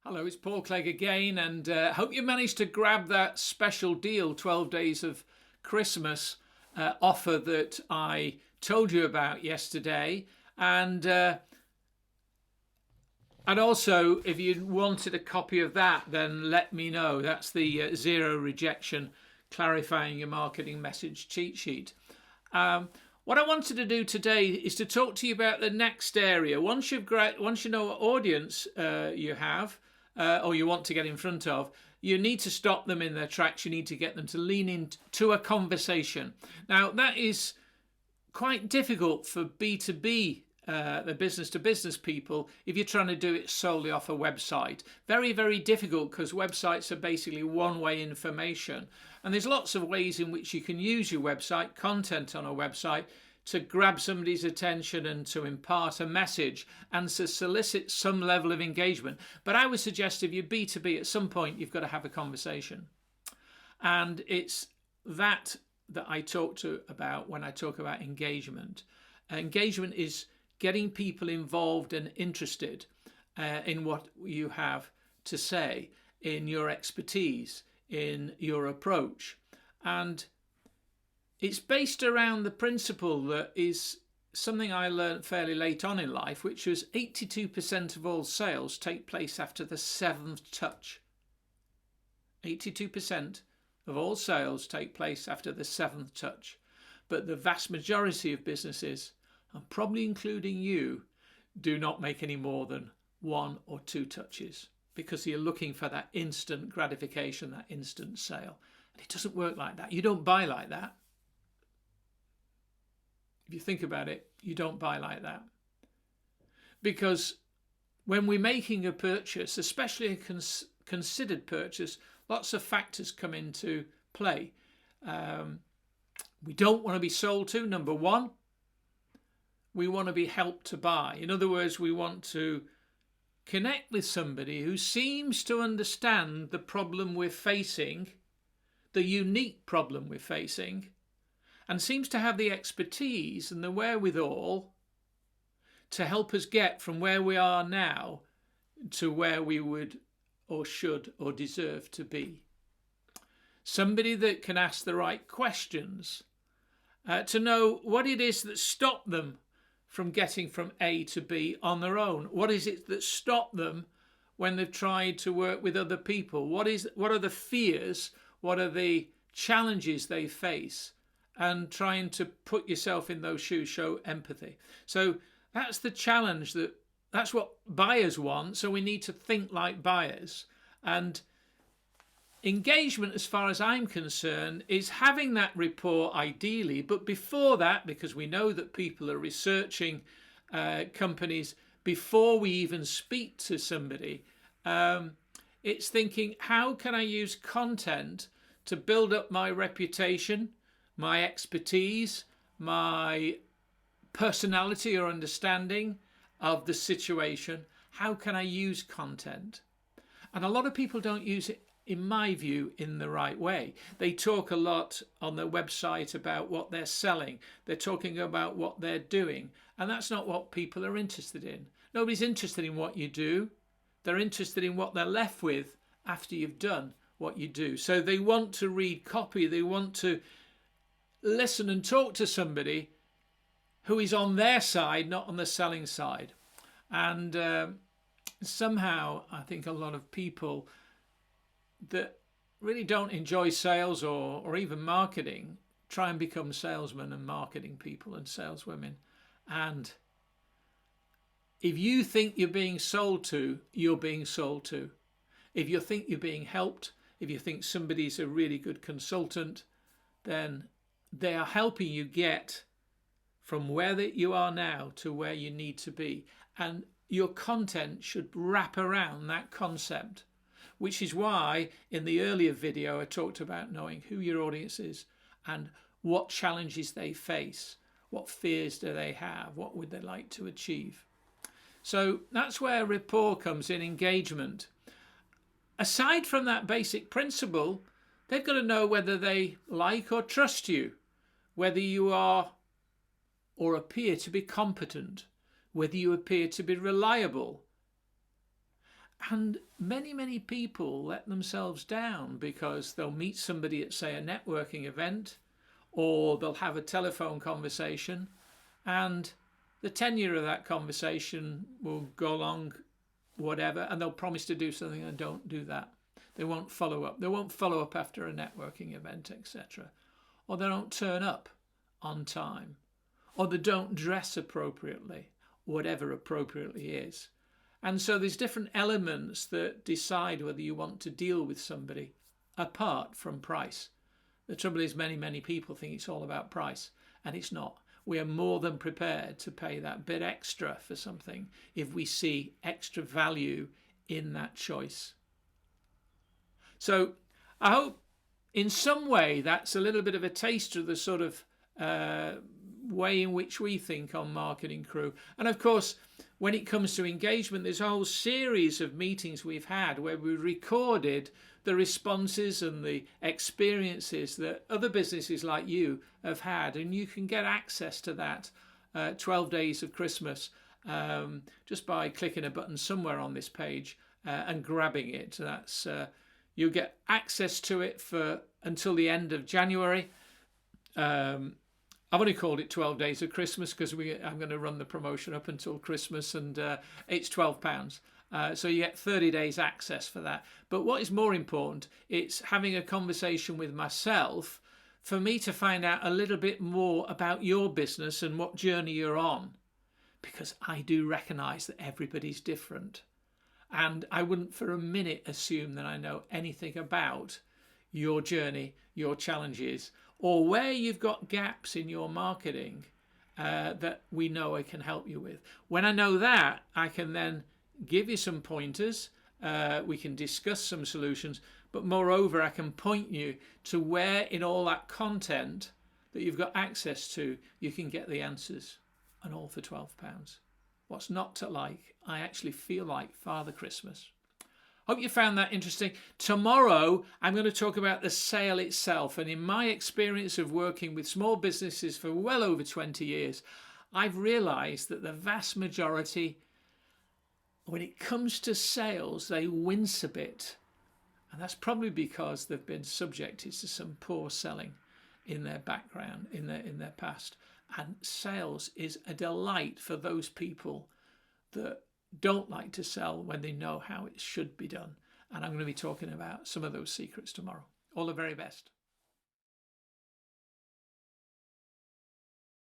Hello, it's Paul Clegg again, and hope you managed to grab that special deal, 12 days of Christmas offer that I told you about yesterday. And also, if you wanted a copy of that, then let me know. That's the zero rejection clarifying your marketing message cheat sheet. What I wanted to do today is to talk to you about the next area. Once you know what audience you have, or you want to get in front of, you need to stop them in their tracks. You need to get them to lean into a conversation. Now, that is quite difficult for B2B, the business to business people, if you're trying to do it solely off a website. Very, very difficult, because websites are basically one-way information. And there's lots of ways in which you can use your website, content on a website, to grab somebody's attention and to impart a message and to solicit some level of engagement. But I would suggest if you're B2B, at some point you've got to have a conversation. And it's that I talk about when I talk about engagement. Engagement is getting people involved and interested in what you have to say, in your expertise, in your approach. And it's based around the principle that is something I learned fairly late on in life, which was 82% of all sales take place after the seventh touch. 82% of all sales take place after the seventh touch. But the vast majority of businesses, and probably including you, do not make any more than one or two touches, because you're looking for that instant gratification, that instant sale. And it doesn't work like that. You don't buy like that. If you think about it, you don't buy like that. Because when we're making a purchase, especially a considered purchase, lots of factors come into play. We don't want to be sold to, number one. We want to be helped to buy. In other words, we want to connect with somebody who seems to understand the problem we're facing, the unique problem we're facing, and seems to have the expertise and the wherewithal to help us get from where we are now to where we would or should or deserve to be. Somebody that can ask the right questions to know what it is that stopped them from getting from A to B on their own. What is it that stopped them when they've tried to work with other people? What are the fears? What are the challenges they face? And trying to put yourself in those shoes, show empathy. So that's the challenge, that's what buyers want. So we need to think like buyers. And engagement, as far as I'm concerned, is having that rapport ideally. But before that, because we know that people are researching companies before we even speak to somebody, it's thinking, how can I use content to build up my reputation, my expertise, my personality or understanding of the situation? How can I use content? And a lot of people don't use it, in my view, in the right way. They talk a lot on their website about what they're selling. They're talking about what they're doing. And that's not what people are interested in. Nobody's interested in what you do. They're interested in what they're left with after you've done what you do. So they want to read copy. They want to listen and talk to somebody who is on their side, not on the selling side. And somehow I think a lot of people that really don't enjoy sales or even marketing try and become salesmen and marketing people and saleswomen. And if you think you're being sold to, you're being sold to. If you think you're being helped, if you think somebody's a really good consultant, then they are helping you get from where that you are now to where you need to be. And your content should wrap around that concept, which is why in the earlier video I talked about knowing who your audience is and what challenges they face, what fears do they have, what would they like to achieve. So that's where rapport comes in, engagement. Aside from that basic principle, they've got to know whether they like or trust you, whether you are or appear to be competent, whether you appear to be reliable. And many people let themselves down because they'll meet somebody at, say, a networking event, or they'll have a telephone conversation, and the tenure of that conversation will go along whatever, and they'll promise to do something and don't do that. They won't follow up. They won't follow up after a networking event, etc. Or they don't turn up on time, or they don't dress appropriately, whatever appropriately is. And so there's different elements that decide whether you want to deal with somebody apart from price. The trouble is many people think it's all about price, and it's not. We are more than prepared to pay that bit extra for something if we see extra value in that choice. So I hope in some way that's a little bit of a taster of the sort of way in which we think on Marketing Crew. And of course, when it comes to engagement, there's a whole series of meetings we've had where we recorded the responses and the experiences that other businesses like you have had, and you can get access to that 12 days of Christmas just by clicking a button somewhere on this page and grabbing it. That's you'll get access to it for until the end of January. I've only called it 12 days of Christmas because I'm going to run the promotion up until Christmas, and it's £12. So you get 30 days access for that. But what is more important, it's having a conversation with myself for me to find out a little bit more about your business and what journey you're on, because I do recognise that everybody's different. And I wouldn't for a minute assume that I know anything about your journey, your challenges, or where you've got gaps in your marketing that we know I can help you with. When I know that, I can then give you some pointers. We can discuss some solutions, but moreover, I can point you to where in all that content that you've got access to, you can get the answers, and all for £12. What's not to like? I actually feel like Father Christmas. Hope you found that interesting. Tomorrow, I'm going to talk about the sale itself. And in my experience of working with small businesses for well over 20 years, I've realized that the vast majority, when it comes to sales, they wince a bit. And that's probably because they've been subjected to some poor selling in their background, in their past. And sales is a delight for those people that don't like to sell when they know how it should be done. And I'm going to be talking about some of those secrets tomorrow. All the very best.